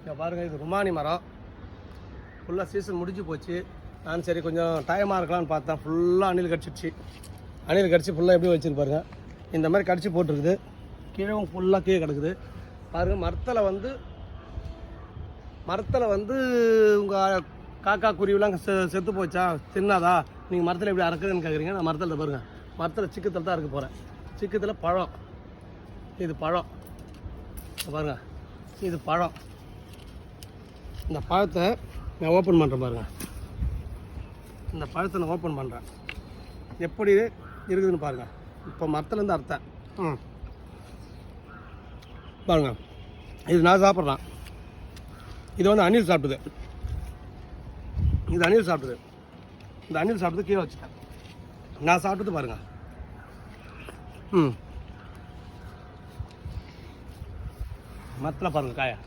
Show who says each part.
Speaker 1: இங்கே பாருங்கள், இது ருமானி மரம். ஃபுல்லாக சீசன் முடிஞ்சு போச்சு. நான் சரி கொஞ்சம் டைமாக இருக்கலாம்னு பார்த்தேன். ஃபுல்லாக அணில் கடிச்சிடுச்சு. அணில் கடிச்சு ஃபுல்லாக எப்படி வச்சுன்னு பாருங்கள். இந்த மாதிரி கடிச்சு போட்டிருக்குது. கீழவும் ஃபுல்லாக கீழே கிடக்குது பாருங்கள். மரத்தில் வந்து உங்கள் காக்கா குருவிலாம் செத்து போச்சா, தின்னாதா, நீங்கள் மரத்தில் எப்படி அறக்குதுன்னு கேட்குறீங்க. நான் மரத்தில் பாருங்கள், மரத்தில் சிக்கத்தில் தான் இருக்க போகிறேன். சிக்கத்தில் பழம், இது பழம் பாருங்கள், இது பழம். இந்த பழத்தை நான் ஓப்பன் பண்ணுறேன் பாருங்கள். இந்த பழத்தை நான் ஓப்பன் பண்ணுறேன். எப்படி இருக்குதுன்னு பாருங்கள். இப்போ மரத்துலேருந்து அறுத்தேன். பாருங்கள், இது நான் சாப்பிட்றேன். இது வந்து அணில் சாப்பிடுது. இது அணில் சாப்பிடுது. இந்த அணில் சாப்பிட்டு கீழே வச்சுட்டேன். நான் சாப்பிட்டது பாருங்கள். மரத்தில் பாருங்கள் காயா.